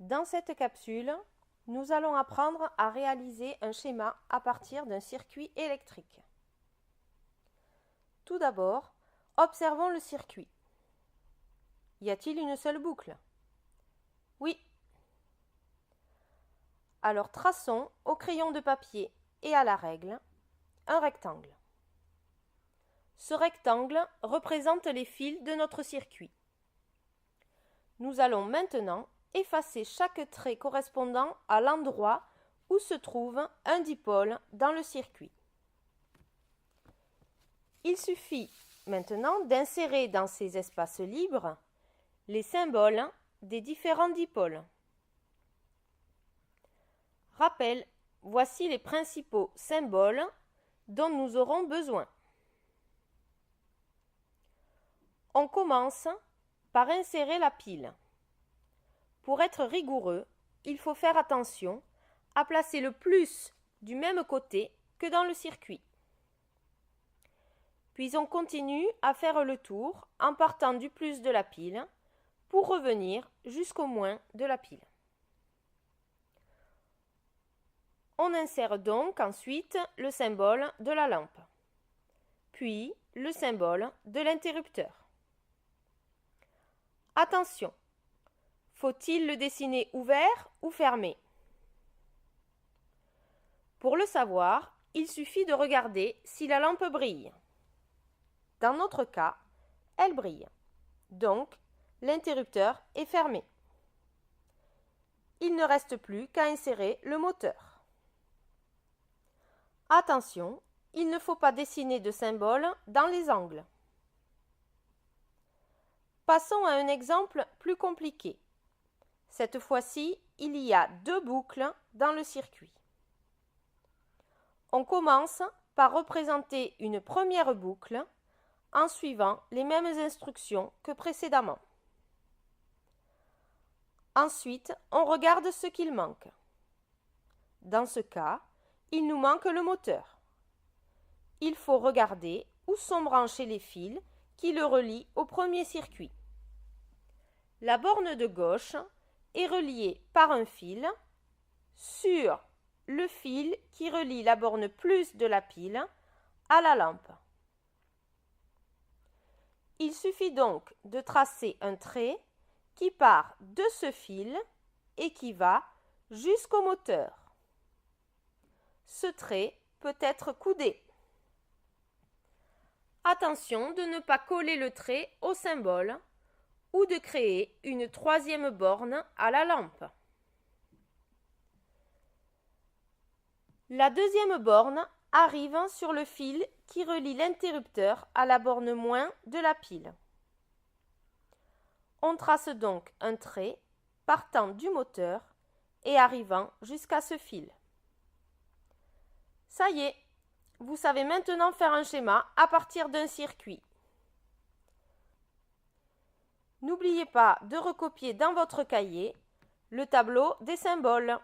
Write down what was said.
Dans cette capsule, nous allons apprendre à réaliser un schéma à partir d'un circuit électrique. Tout d'abord, observons le circuit. Y a-t-il une seule boucle? Oui. Alors traçons au crayon de papier et à la règle un rectangle. Ce rectangle représente les fils de notre circuit. Nous allons maintenant effacer chaque trait correspondant à l'endroit où se trouve un dipôle dans le circuit. Il suffit maintenant d'insérer dans ces espaces libres les symboles des différents dipôles. Rappel, voici les principaux symboles dont nous aurons besoin. On commence par insérer la pile. Pour être rigoureux, il faut faire attention à placer le plus du même côté que dans le circuit. Puis on continue à faire le tour en partant du plus de la pile pour revenir jusqu'au moins de la pile. On insère donc ensuite le symbole de la lampe, puis le symbole de l'interrupteur. Attention, faut-il le dessiner ouvert ou fermé? Pour le savoir, il suffit de regarder si la lampe brille. Dans notre cas, elle brille. Donc, l'interrupteur est fermé. Il ne reste plus qu'à insérer le moteur. Attention, il ne faut pas dessiner de symbole dans les angles. Passons à un exemple plus compliqué. Cette fois-ci, il y a deux boucles dans le circuit. On commence par représenter une première boucle en suivant les mêmes instructions que précédemment. Ensuite, on regarde ce qu'il manque. Dans ce cas, il nous manque le moteur. Il faut regarder où sont branchés les fils qui le relient au premier circuit. La borne de gauche est reliée par un fil sur le fil qui relie la borne plus de la pile à la lampe. Il suffit donc de tracer un trait qui part de ce fil et qui va jusqu'au moteur. Ce trait peut être coudé. Attention de ne pas coller le trait au symbole ou de créer une troisième borne à la lampe. La deuxième borne arrive sur le fil qui relie l'interrupteur à la borne moins de la pile. On trace donc un trait partant du moteur et arrivant jusqu'à ce fil. Ça y est, vous savez maintenant faire un schéma à partir d'un circuit. N'oubliez pas de recopier dans votre cahier le tableau des symboles.